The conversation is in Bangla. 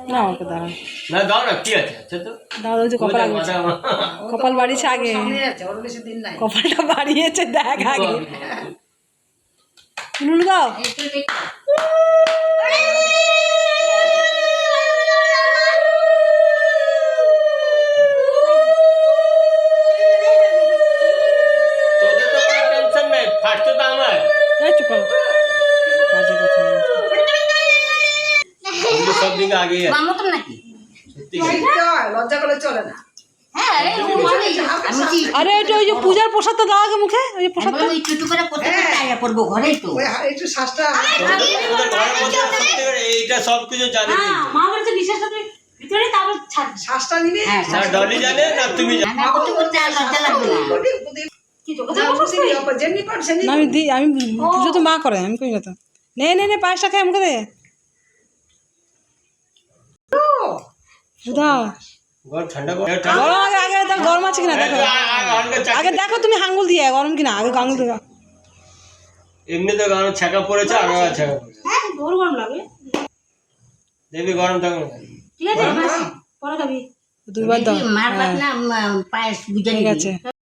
না ওকে দাঁড়া না দাও না কি আছে আচ্ছা তো দাঁড়া ওই যে কপাল আগে কপাল বাড়িয়েছে আগে কপালটা বাড়িয়েছে দেখ আগে নুনু দাও তোদের তো কোনো টেনশন নেই ফার্স্টে তো আমার চুপ করো বাজে কথা বলছি সব দিকে আগে আছে মামা তো নাকি সত্যি লজ্জা করে চলে না। হ্যাঁ আরে এটা ওই যে পূজার প্রসাদটা দাও আগে মুখে ওই যে প্রসাদটা ওই টুটু করে প্রত্যেকটা টাইয়া পড়বো ঘরেই তো ওই একটু শ্বাসটা তোদের ঘরের মধ্যে সত্যি করে এইটা সব কিছু জানি মা বলছে বিশ্বাস করতে ভিতরে তারপর ছাড় শ্বাসটা নিবি। না ডলি জানে না তুমি জানো না করতে করতে আর লজ্জা লাগবে না কি তোকে তো বসে যেমনি পারছে না আমি দিই আমি পুজো তো মা করে আমি কই না তো নে নে নে পায়েসটা খাই আমাকে দে দাও ঘর ঠান্ডা করে গরম আগে আগে দেখো গরম আছে কিনা দেখো আগে দেখো তুমি আঙ্গুল দিয়ে গরম কিনা আগে আঙ্গুল দিয়ে এমনিতে গরম ছাকা পড়েছে আর ছাকা পড়েছে হ্যাঁ গরম লাগে দেখবি গরম থাকবে না ঠিক আছে পরে খাবি দুইবার দাও মার না পায়েস বুঝে ঠিক আছে